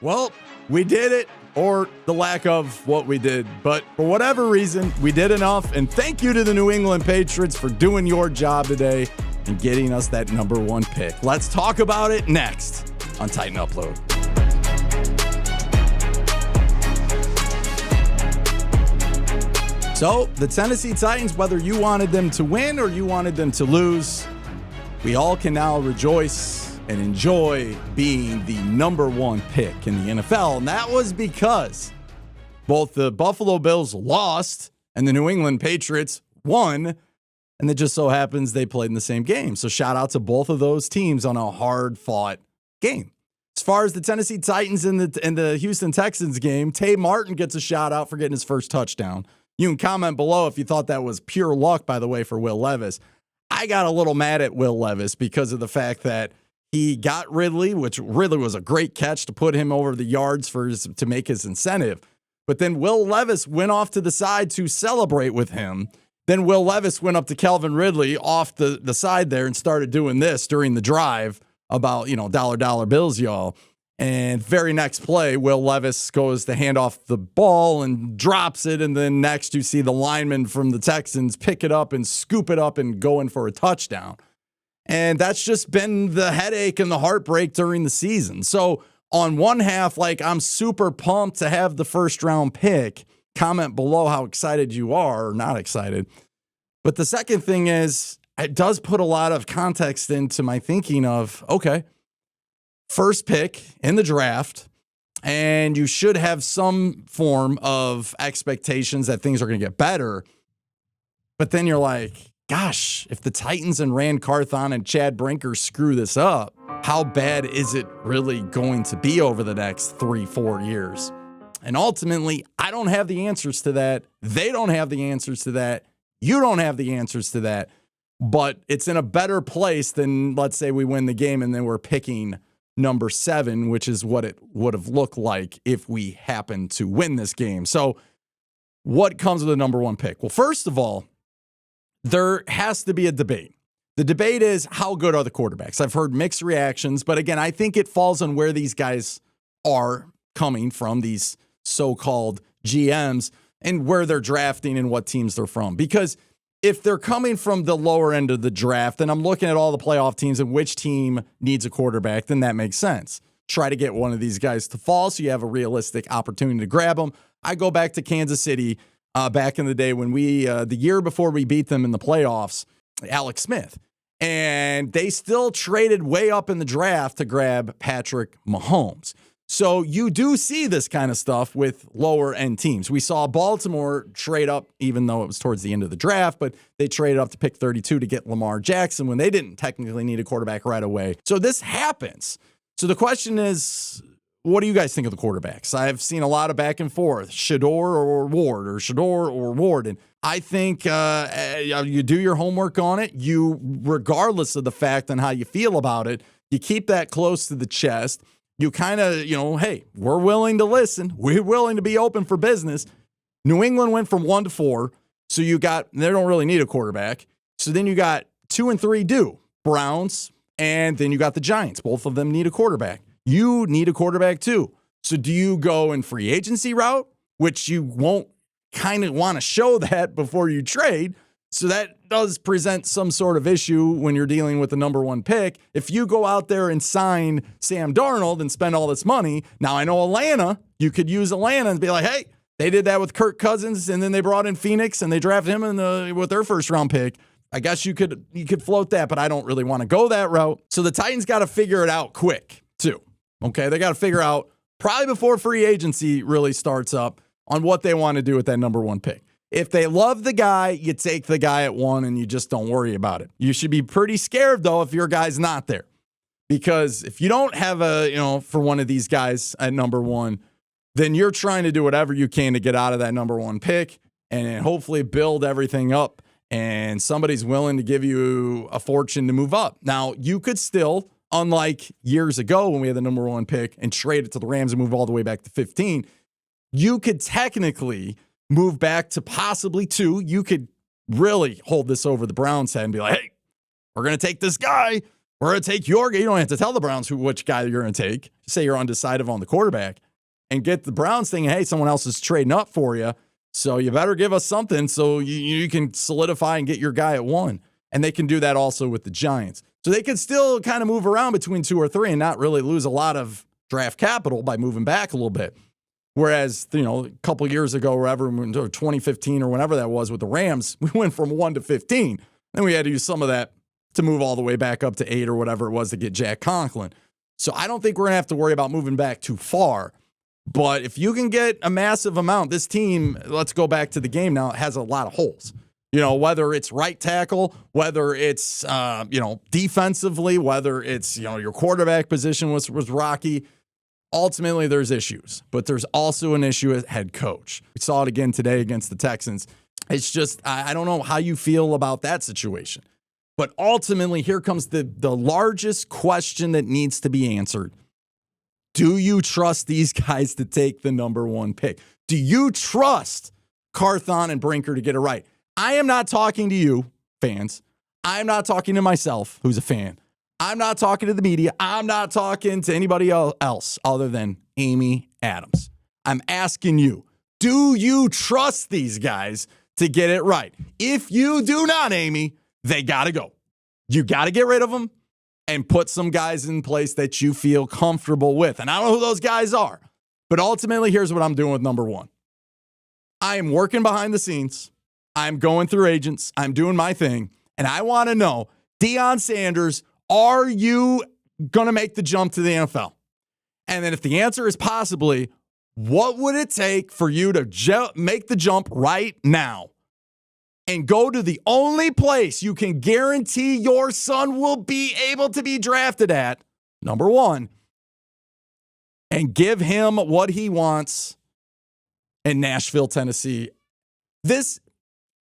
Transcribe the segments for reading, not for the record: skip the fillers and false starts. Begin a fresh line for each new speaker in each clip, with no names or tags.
Well, we did it, or the lack of what we did. But for whatever reason, we did enough. And thank you to the New England Patriots for doing your job today and getting us that number one pick. Let's talk about it next on Titan Upload. So the Tennessee Titans, whether you wanted them to win or you wanted them to lose, we all can now rejoice and enjoy being the number one pick in the NFL. And that was because both the Buffalo Bills lost and the New England Patriots won. And it just so happens they played in the same game. So shout out to both of those teams on a hard-fought game. As far as the Tennessee Titans and the Houston Texans game, Tay Martin gets a shout out for getting his first touchdown. You can comment below if you thought that was pure luck, by the way, for Will Levis. I got a little mad at Will Levis because of the fact that he got Ridley, which Ridley was a great catch to put him over the yards to make his incentive. But then Will Levis went off to the side to celebrate with him. Then Will Levis went up to Calvin Ridley off the side there and started doing this during the drive about, dollar bills, y'all. And very next play, Will Levis goes to hand off the ball and drops it. And then next you see the lineman from the Texans pick it up and scoop it up and go in for a touchdown. And that's just been the headache and the heartbreak during the season. So on one half, I'm super pumped to have the first round pick. Comment below how excited you are or not excited. But the second thing is, it does put a lot of context into my thinking of, okay, first pick in the draft, and you should have some form of expectations that things are going to get better. But then you're like, gosh, if the Titans and Rand Carthon and Chad Brinker screw this up, how bad is it really going to be over the next 3-4 years? And ultimately, I don't have the answers to that. They don't have the answers to that. You don't have the answers to that. But it's in a better place than, let's say, we win the game and then we're picking number 7, which is what it would have looked like if we happened to win this game. So what comes with a number one pick? Well, first of all, there has to be a debate. The debate is, how good are the quarterbacks? I've heard mixed reactions, but again, I think it falls on where these guys are coming from, these so-called GMs, and where they're drafting and what teams they're from. Because if they're coming from the lower end of the draft, then I'm looking at all the playoff teams and which team needs a quarterback, then that makes sense. Try to get one of these guys to fall so you have a realistic opportunity to grab them. I go back to Kansas City back in the day when the year before we beat them in the playoffs, Alex Smith. And they still traded way up in the draft to grab Patrick Mahomes. So you do see this kind of stuff with lower end teams. We saw Baltimore trade up, even though it was towards the end of the draft, but they traded up to pick 32 to get Lamar Jackson when they didn't technically need a quarterback right away. So this happens. So the question is, what do you guys think of the quarterbacks? I've seen a lot of back and forth, Shador or Ward, or Shador or Ward. And I think you do your homework on it. You, regardless of the fact and how you feel about it, you keep that close to the chest. You kind of, hey, we're willing to listen. We're willing to be open for business. New England went from 1 to 4. So they don't really need a quarterback. So then you got 2 and 3 Browns, and then you got the Giants. Both of them need a quarterback. You need a quarterback too. So do you go in free agency route, which you won't kind of want to show that before you trade? So that does present some sort of issue when you're dealing with the number one pick. If you go out there and sign Sam Darnold and spend all this money, now I know Atlanta, you could use Atlanta and be like, hey, they did that with Kirk Cousins, and then they brought in Phoenix and they drafted him with their first round pick. I guess you could float that, but I don't really want to go that route. So the Titans got to figure it out quick too. Okay, they got to figure out probably before free agency really starts up on what they want to do with that number one pick. If they love the guy, you take the guy at 1 and you just don't worry about it. You should be pretty scared, though, if your guy's not there. Because if you don't have for one of these guys at number 1, then you're trying to do whatever you can to get out of that number 1 pick and hopefully build everything up. And somebody's willing to give you a fortune to move up. Now, you could still, unlike years ago when we had the number 1 pick and trade it to the Rams and move all the way back to 15, you could technically move back to possibly 2. You could really hold this over the Browns' head and be like, hey, we're going to take this guy. We're going to take you don't have to tell the Browns which guy you're going to take. Just say you're undecided on the quarterback and get the Browns thinking, hey, someone else is trading up for you. So you better give us something so you can solidify and get your guy at 1. And they can do that also with the Giants. So they can still kind of move around between 2 or 3 and not really lose a lot of draft capital by moving back a little bit. Whereas, a couple years ago, or 2015 or whenever that was with the Rams, we went from 1 to 15. Then we had to use some of that to move all the way back up to 8 or whatever it was to get Jack Conklin. So I don't think we're going to have to worry about moving back too far. But if you can get a massive amount, this team, let's go back to the game now, it has a lot of holes. Whether it's right tackle, whether it's, defensively, whether it's, your quarterback position was rocky. Ultimately, there's issues. But there's also an issue at head coach. We saw it again today against the Texans. It's just, I don't know how you feel about that situation. But ultimately, here comes the largest question that needs to be answered. Do you trust these guys to take the number 1 pick? Do you trust Carthon and Brinker to get it right? I am not talking to you, fans. I'm not talking to myself, who's a fan. I'm not talking to the media. I'm not talking to anybody else other than Amy Adams. I'm asking you, do you trust these guys to get it right? If you do not, Amy, they got to go. You got to get rid of them and put some guys in place that you feel comfortable with. And I don't know who those guys are, but ultimately, here's what I'm doing with number 1. I am working behind the scenes. I'm going through agents. I'm doing my thing. And I want to know, Deion Sanders, are you going to make the jump to the NFL? And then if the answer is possibly, what would it take for you to make the jump right now and go to the only place you can guarantee your son will be able to be drafted at, number 1, and give him what he wants in Nashville, Tennessee?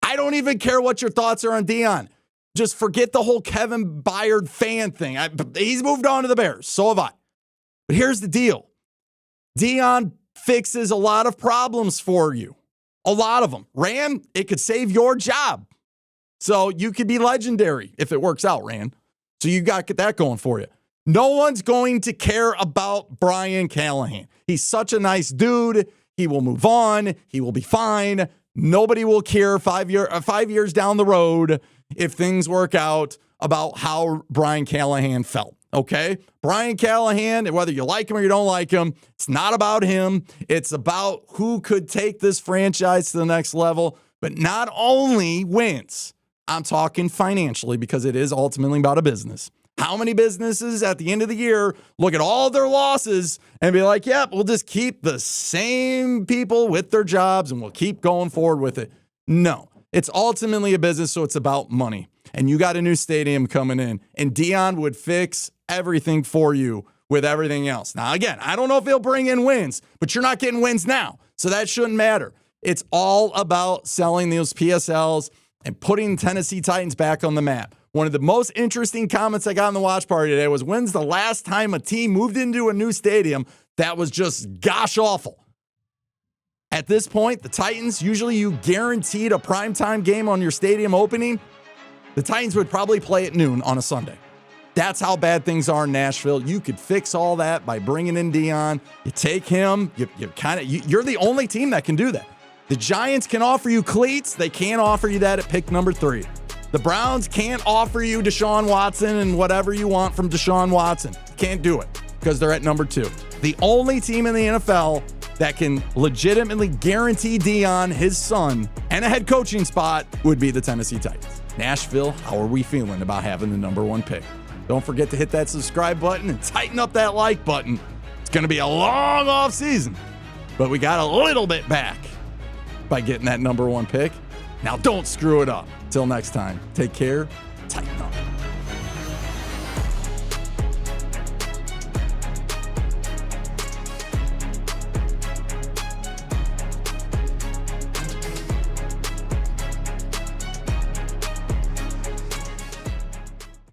I don't even care what your thoughts are on Deion. Just forget the whole Kevin Byard fan thing. He's moved on to the Bears. So have I. But here's the deal. Deion fixes a lot of problems for you. A lot of them. Ran, it could save your job. So you could be legendary if it works out, Ran. So you got to get that going for you. No one's going to care about Brian Callahan. He's such a nice dude. He will move on. He will be fine. Nobody will care 5 years down the road if things work out about how Brian Callahan felt. Okay? Brian Callahan, whether you like him or you don't like him, it's not about him. It's about who could take this franchise to the next level, but not only wins. I'm talking financially because it is ultimately about a business. How many businesses at the end of the year look at all their losses and be like, yep, we'll just keep the same people with their jobs and we'll keep going forward with it? No, it's ultimately a business, so it's about money. And you got a new stadium coming in, and Deion would fix everything for you with everything else. Now, again, I don't know if he'll bring in wins, but you're not getting wins now, so that shouldn't matter. It's all about selling those PSLs and putting Tennessee Titans back on the map. One of the most interesting comments I got in the watch party today was, when's the last time a team moved into a new stadium that was just gosh awful? At this point, the Titans, usually you guaranteed a primetime game on your stadium opening. The Titans would probably play at noon on a Sunday. That's how bad things are in Nashville. You could fix all that by bringing in Deion. You take him. You're the only team that can do that. The Giants can offer you cleats. They can't offer you that at pick number 3. The Browns can't offer you Deshaun Watson and whatever you want from Deshaun Watson. Can't do it because they're at number 2. The only team in the NFL that can legitimately guarantee Deion his son and a head coaching spot would be the Tennessee Titans. Nashville, how are we feeling about having the number 1 pick? Don't forget to hit that subscribe button and tighten up that like button. It's going to be a long off season, but we got a little bit back by getting that number 1 pick. Now don't screw it up. Till next time, take care